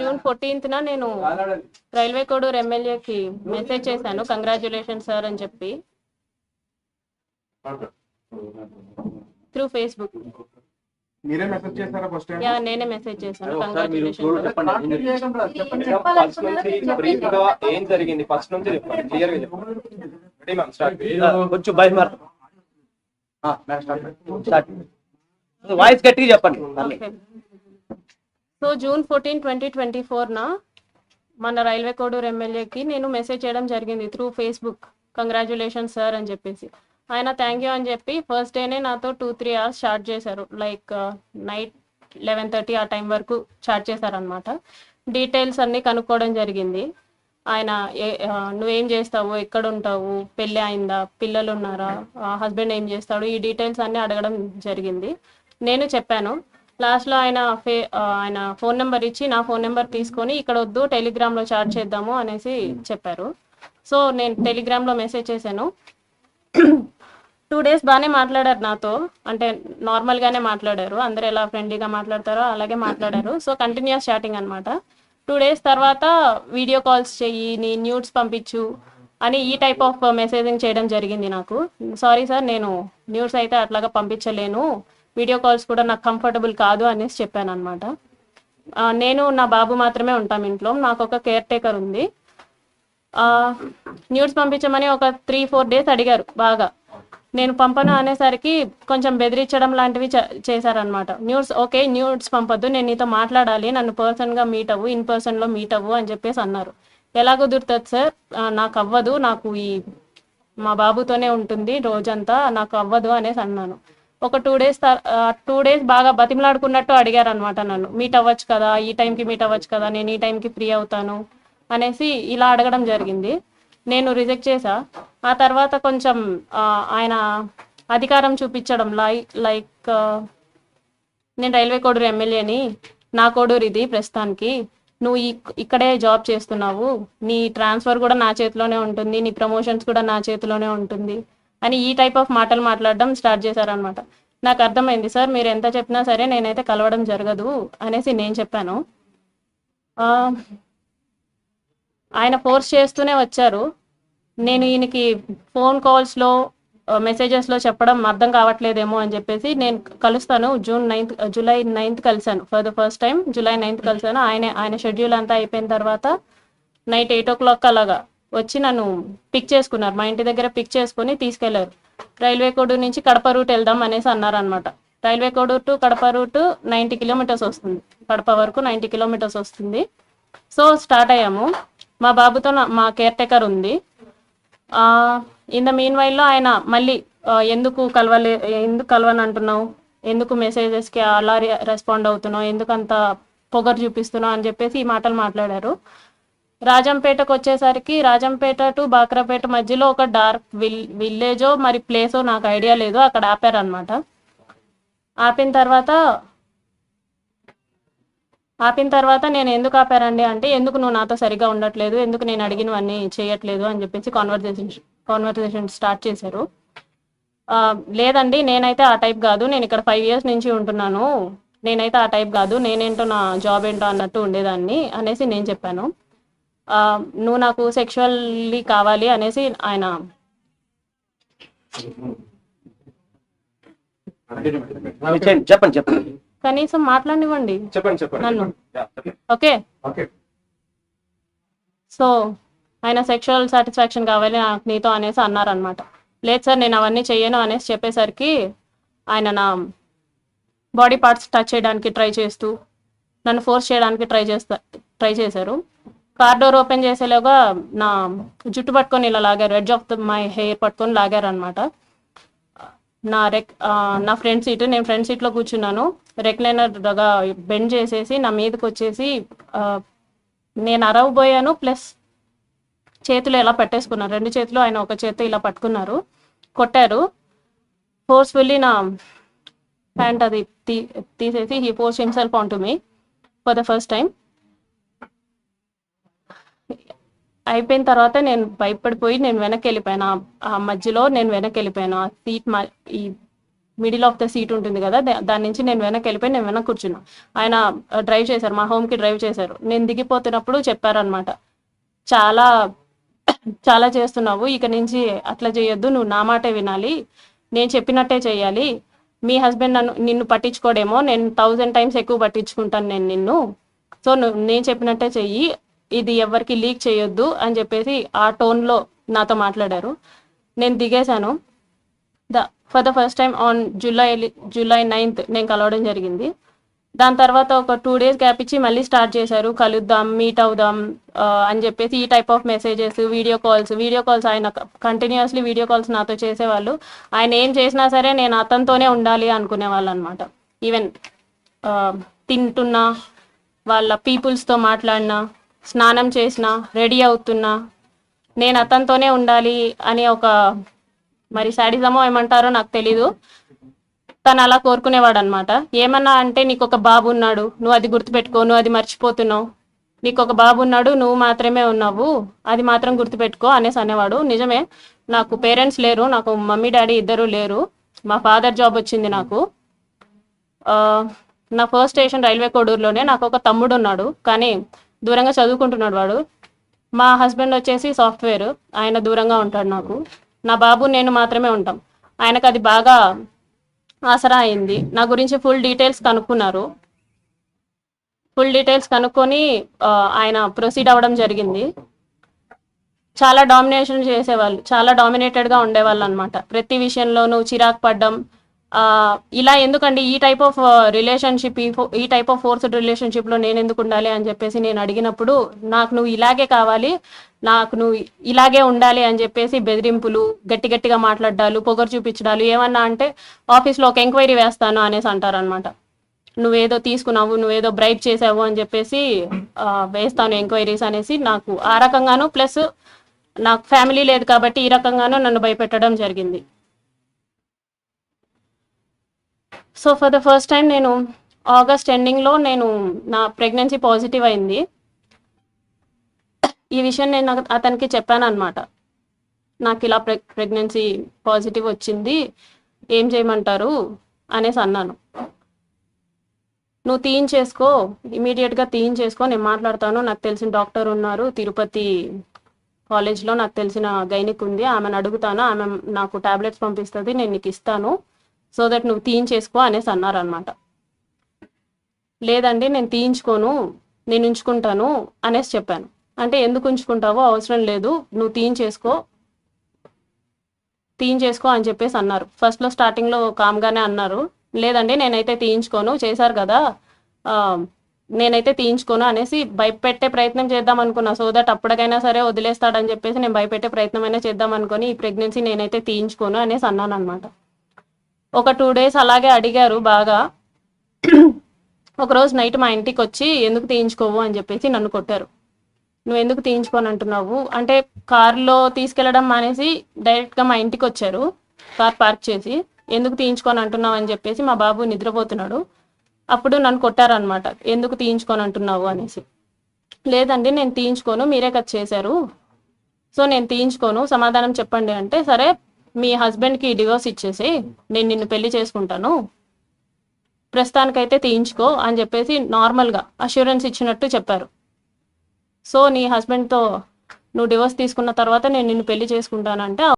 June 14న నేను railway Koduru ఎమ్మెల్యేకి message చేశాను, కంగ్రాచులేషన్ సార్ అని చెప్పి, త్రూ ఫేస్బుక్. మీరే మెసేజ్ చేశారా ఫస్ట్ టైం? యా, నేనే మెసేజ్ చేశాను, మీరు కంగ్రాచులేషన్ సార్. ఏం జరిగింది ఫస్ట్ నుంచి చెప్పండి, క్లియర్ గా చెప్పండి. Ready ma'am, start. కొంచెం బై మార్ స్టార్ట్, వాయిస్ గట్టిగా చెప్పండి. సో జూన్ 14, 2024న మన రైల్వే కోడూరు ఎమ్మెల్యేకి నేను మెసేజ్ చేయడం జరిగింది త్రూ ఫేస్బుక్, కంగ్రాచులేషన్ సార్ అని చెప్పేసి. ఆయన థ్యాంక్ యూ అని చెప్పి ఫస్ట్ డేనే నాతో 2-3 hours చాట్ చేశారు. లైక్ నైట్ 11:30 ఆ టైం వరకు చాట్ చేశారనమాట. డీటెయిల్స్ అన్నీ కనుక్కోవడం జరిగింది. ఆయన నువ్వేం చేస్తావు, ఎక్కడ ఉంటావు, పెళ్ళి అయిందా, పిల్లలు ఉన్నారా, హస్బెండ్ ఏం చేస్తాడు, ఈ డీటెయిల్స్ అన్నీ అడగడం జరిగింది. నేను చెప్పాను. లాస్ట్లో ఆయన ఫోన్ నెంబర్ ఇచ్చి నా ఫోన్ నెంబర్ తీసుకొని ఇక్కడ వద్దు టెలిగ్రామ్లో చాట్ చేద్దాము అనేసి చెప్పారు. సో నేను టెలిగ్రామ్లో మెసేజ్ చేశాను. 2 days బాగానే మాట్లాడారు నాతో, అంటే నార్మల్గానే మాట్లాడారు, అందరూ ఎలా ఫ్రెండ్లీగా మాట్లాడతారో అలాగే మాట్లాడారు. సో కంటిన్యూస్ చాటింగ్ అనమాట. 2 days తర్వాత వీడియో కాల్స్ చెయ్యి, నీ న్యూడ్స్ పంపించు అని ఈ టైప్ ఆఫ్ మెసేజింగ్ చేయడం జరిగింది నాకు. సారీ సార్, నేను న్యూడ్స్ అయితే అట్లాగా పంపించలేను, వీడియో కాల్స్ కూడా నాకు కంఫర్టబుల్ కాదు అనేసి చెప్పాను అనమాట. నేను నా బాబు మాత్రమే ఉంటాం ఇంట్లో, నాకు ఒక కేర్ టేకర్ ఉంది. న్యూడ్స్ పంపించమని ఒక 3-4 days అడిగారు బాగా. నేను పంపను అనేసరికి కొంచెం బెదిరించడం లాంటివి చేశారనమాట. ఓకే న్యూడ్స్ పంపొద్దు, నేను నీతో మాట్లాడాలి, నన్ను పర్సన్గా మీట్ అవ్వు, ఇన్ పర్సన్లో మీట్ అవ్వు అని చెప్పేసి అన్నారు. ఎలా కుదురుతుంది సార్, నాకు అవ్వదు, నాకు మా బాబుతోనే ఉంటుంది రోజంతా, నాకు అవ్వదు అనేసి అన్నాను. ఒక 2 days బాగా బతిమలాడుకున్నట్టు అడిగారు అనమాట నన్ను, మీట్ అవ్వచ్చు కదా, ఈ టైంకి మీట్ అవ్వచ్చు కదా, నేను ఈ టైంకి ఫ్రీ అవుతాను అనేసి ఇలా అడగడం జరిగింది. నేను రిజెక్ట్ చేశా. ఆ తర్వాత కొంచెం ఆయన అధికారం చూపించడం, లైక్ నేను రైల్వే కోడూరు ఎమ్మెల్యేని, నా కోడూరు ఇది ప్రస్తుతానికి, నువ్వు ఇక్కడే జాబ్ చేస్తున్నావు, నీ ట్రాన్స్ఫర్ కూడా నా చేతిలోనే ఉంటుంది, నీ ప్రమోషన్స్ కూడా నా చేతిలోనే ఉంటుంది అని ఈ టైప్ ఆఫ్ మాటలు మాట్లాడడం స్టార్ట్ చేశారనమాట. నాకు అర్థమైంది, సార్ మీరు ఎంత చెప్పినా సరే నేనైతే కలవడం జరగదు అనేసి నేను చెప్పాను. ఆయన ఫోర్స్ చేస్తూనే వచ్చారు. నేను ఈయనకి ఫోన్ కాల్స్లో మెసేజెస్లో చెప్పడం అర్థం కావట్లేదేమో అని చెప్పేసి నేను కలుస్తాను, జూలై 9th కలిశాను, for the first time July 9th కలిశాను. ఆయన షెడ్యూల్ అంతా అయిపోయిన తర్వాత నైట్ 8 o'clock అలాగా వచ్చి నన్ను పిక్ చేసుకున్నారు, మా ఇంటి దగ్గర పిక్ చేసుకుని తీసుకెళ్లారు. రైల్వే కోడూరు నుంచి కడప రూట్ వెళ్దాం అనేసి అన్నారనమాట. Railway Koduru to Kadapa route 90 kilometers వస్తుంది, కడప వరకు 90 kilometers వస్తుంది. సో స్టార్ట్ అయ్యాము. మా బాబుతో మా కేర్ టేకర్ ఉంది. ఇన్ ద మీన్ వైల్లో ఆయన మళ్ళీ ఎందుకు కలవని అంటున్నావు, ఎందుకు మెసేజెస్కి అలా రెస్పాండ్ అవుతున్నావు, ఎందుకు అంత పొగరు చూపిస్తున్నావు అని చెప్పేసి ఈ మాటలు మాట్లాడారు. రాజంపేటకు వచ్చేసరికి రాజంపేట టు బాక్రాపేట మధ్యలో ఒక డార్క్ విలేజో మరి ప్లేసో నాకు ఐడియా లేదు, అక్కడ ఆపారనమాట. ఆపిన తర్వాత నేను ఎందుకు ఆపారండి అంటే, ఎందుకు నువ్వు నాతో సరిగా ఉండట్లేదు, ఎందుకు నేను అడిగినవన్నీ చేయట్లేదు అని చెప్పేసి కాన్వర్జేషన్ స్టార్ట్ చేశారు. లేదండి నేనైతే ఆ టైప్ కాదు, నేను ఇక్కడ 5 years నుంచి ఉంటున్నాను, నేనైతే ఆ టైప్ కాదు, నేనేంటో నా జాబ్ ఏంటో అన్నట్టు ఉండేదాన్ని అనేసి నేను చెప్పాను. నువ్వు నాకు సెక్షువల్లీ కావాలి అనేసి ఆయన చెప్పండి కనీసం మాట్లాడినివ్వండి నన్ను. ఓకే, సో ఆయన సెక్షువల్ సాటిస్ఫాక్షన్ కావాలి నాకు నీతో అనేసి అన్నారనమాట. లేదు సార్ నేను అవన్నీ చెయ్యను అనేసి చెప్పేసరికి ఆయన నా బాడీ పార్ట్స్ టచ్ చేయడానికి ట్రై చేస్తూ నన్ను ఫోర్స్ చేయడానికి ట్రై చేశారు. కార్ డోర్ ఓపెన్ చేసేలాగా నా జుట్టు పట్టుకొని ఇలా లాగారు, ఎడ్జ్ ఆఫ్ మై హెయిర్ పట్టుకొని లాగారు అనమాట. నా ఫ్రంట్ సీట్, నేను ఫ్రంట్ సీట్లో కూర్చున్నాను, రెక్లైనర్గా బెండ్ చేసేసి నా మీదకి వచ్చేసి నేను అరవబోయాను, ప్లస్ చేతులు ఇలా పెట్టేసుకున్నారు, 2 చేతులు ఆయన ఒక చేతితో ఇలా పట్టుకున్నారు, కొట్టారు ఫోర్స్ఫుల్లీ. నా ప్యాంట్ అది తీసేసి he force himself on to me for the first time. అయిపోయిన తర్వాత నేను భయపడిపోయి నేను వెనక్కి వెళ్ళిపోయాను, ఆ మధ్యలో నేను వెనక్కి వెళ్ళిపోయాను. ఆ సీట్ ఈ మిడిల్ ఆఫ్ ద సీట్ ఉంటుంది కదా, దాని నుంచి నేను వెనక్కి వెళ్ళిపోయి నేను వెనక్కి కూర్చున్నా. ఆయన డ్రైవ్ చేశారు, మా హోమ్కి డ్రైవ్ చేశారు. నేను దిగిపోతున్నప్పుడు చెప్పారనమాట, చాలా చాలా చేస్తున్నావు, ఇక నుంచి అట్లా చేయొద్దు, నువ్వు నా మాటే వినాలి, నేను చెప్పినట్టే చేయాలి. మీ హస్బెండ్ నిన్ను పట్టించుకోడేమో, నేను 1000 టైమ్స్ ఎక్కువ పట్టించుకుంటాను నేను నిన్ను. సో నేను చెప్పినట్టే చెయ్యి, ఇది ఎవరికి లీక్ చేయొద్దు అని చెప్పేసి ఆ టోన్లో నాతో మాట్లాడారు. నేను దిగేశాను. For the first time on July 9th నేను కలవడం జరిగింది. దాని తర్వాత ఒక 2 days గ్యాప్ ఇచ్చి మళ్ళీ స్టార్ట్ చేశారు, కలుద్దాం, మీట్ అవుదాం అని చెప్పేసి ఈ type of messages, video calls. ఆయన కంటిన్యూస్లీ వీడియో కాల్స్ నాతో చేసేవాళ్ళు. ఆయన ఏం చేసినా సరే నేను అతనితోనే ఉండాలి అనుకునేవాళ్ళు అనమాట. ఈవెన్ తింటున్నా, వాళ్ళ పీపుల్స్తో మాట్లాడినా, స్నానం చేసినా, రెడీ అవుతున్నా నేను అతనితోనే ఉండాలి అని ఒక మరి శాడిజమో ఏమంటారో నాకు తెలీదు, తను అలా కోరుకునేవాడు అనమాట. ఏమన్నా అంటే, నీకు ఒక బాబు ఉన్నాడు, నువ్వు అది గుర్తుపెట్టుకో, నువ్వు అది మర్చిపోతున్నావు, నీకు ఒక బాబు ఉన్నాడు, నువ్వు మాత్రమే ఉన్నావు, అది మాత్రం గుర్తుపెట్టుకో అనేసి అనేవాడు. నిజమే, నాకు పేరెంట్స్ లేరు, నాకు మమ్మీ డాడీ ఇద్దరు లేరు. మా ఫాదర్ జాబ్ వచ్చింది నాకు. నా ఫస్ట్ స్టేషన్ రైల్వే కోడూరులోనే. నాకు ఒక తమ్ముడు ఉన్నాడు, కానీ దూరంగా చదువుకుంటున్నాడు వాడు. మా హస్బెండ్ వచ్చేసి సాఫ్ట్వేర్, ఆయన దూరంగా ఉంటాడు నాకు. నా బాబు నేను మాత్రమే ఉంటాం. ఆయనకు అది బాగా ఆసరా అయింది. నా గురించి ఫుల్ డీటెయిల్స్ కనుక్కొని ఆయన ప్రొసీడ్ అవ్వడం జరిగింది. చాలా డామినేషన్ చేసేవాళ్ళు, చాలా డామినేటెడ్గా ఉండేవాళ్ళు అనమాట. ప్రతి విషయంలోనూ చిరాకు పడ్డం. ఇలా ఎందుకండి ఈ టైప్ ఆఫ్ రిలేషన్షిప్, ఈ టైప్ ఆఫ్ ఫోర్స్డ్ రిలేషన్షిప్లో నేను ఎందుకు ఉండాలి అని చెప్పేసి నేను అడిగినప్పుడు, నాకు నువ్వు ఇలాగే కావాలి, నాకు నువ్వు ఇలాగే ఉండాలి అని చెప్పేసి బెదిరింపులు, గట్టిగా మాట్లాడాలు, పొగరు చూపించడాలు. ఏమన్నా అంటే ఆఫీస్లో ఒక ఎంక్వైరీ వేస్తాను అనేసి అంటారనమాట. నువ్వేదో తీసుకున్నావు, నువ్వేదో బ్రైబ్ చేసావు అని చెప్పేసి వేస్తాను ఎంక్వైరీస్ అనేసి. నాకు ఆ రకంగాను, ప్లస్ నాకు ఫ్యామిలీ లేదు కాబట్టి ఈ రకంగాను నన్ను భయపెట్టడం జరిగింది. So for the first time నేను ఆగస్ట్ ఎండింగ్లో నా ప్రెగ్నెన్సీ పాజిటివ్ అయింది. ఈ విషయం నేను అతనికి చెప్పాను అనమాట. నాకు ఇలా ప్రెగ్నెన్సీ పాజిటివ్ వచ్చింది, ఏం చేయమంటారు అనేసి అన్నాను. నువ్వు తీయించేసుకో, ఇమీడియట్గా తీయించేసుకో, నేను మాట్లాడతాను, నాకు తెలిసిన డాక్టర్ ఉన్నారు తిరుపతి కాలేజ్లో, నాకు తెలిసిన గైనిక్ ఉంది, ఆమెను అడుగుతాను, ఆమె నాకు టాబ్లెట్స్ పంపిస్తుంది, నేను నీకు ఇస్తాను, సో దట్ నువ్వు తీయించేసుకో అనేసి అన్నారనమాట. లేదండి నేను తీయించుకోను, నేను ఉంచుకుంటాను అనేసి చెప్పాను. అంటే ఎందుకు ఉంచుకుంటావో, అవసరం లేదు, నువ్వు తీయించేసుకో అని చెప్పేసి అన్నారు. ఫస్ట్లో స్టార్టింగ్లో కామ్గానే అన్నారు, లేదండి నేనైతే తీయించుకోను, చేశారు కదా, నేనైతే తీయించుకోను అనేసి భయపెట్టే ప్రయత్నం చేద్దాం అనుకున్నా. సో దట్ అప్పటికైనా సరే వదిలేస్తాడని చెప్పేసి నేను భయపెట్టే ప్రయత్నమైనా చేద్దాం అనుకుని, ఈ ప్రెగ్నెన్సీ నేనైతే తీయించుకోను అనేసి అన్నాను అనమాట. ఒక 2 days అలాగే అడిగారు బాగా. ఒకరోజు నైట్ మా ఇంటికి వచ్చి ఎందుకు తీయించుకోవు అని చెప్పేసి నన్ను కొట్టారు. నువ్వు ఎందుకు తీయించుకోని అంటున్నావు అంటే, కార్లో తీసుకెళ్లడం మానేసి డైరెక్ట్గా మా ఇంటికి వచ్చారు, కార్ పార్క్ చేసి, ఎందుకు తీయించుకొని అంటున్నావు అని చెప్పేసి. మా బాబు నిద్రపోతున్నాడు, అప్పుడు నన్ను కొట్టారనమాట, ఎందుకు తీయించుకొని అంటున్నావు అనేసి. లేదండి నేను తీయించుకోను, మీరే కదా చేశారు, సో నేను తీయించుకోను, సమాధానం చెప్పండి అంటే, సరే మీ హస్బెండ్కి డివోర్స్ ఇచ్చేసి నేను నిన్ను పెళ్లి చేసుకుంటాను, ప్రస్తుతానికైతే తీయించుకో అని చెప్పేసి నార్మల్గా అష్యూరెన్స్ ఇచ్చినట్టు చెప్పారు. సో నీ హస్బెండ్తో నువ్వు డివోర్స్ తీసుకున్న తర్వాత నేను నిన్ను పెళ్లి చేసుకుంటానంటే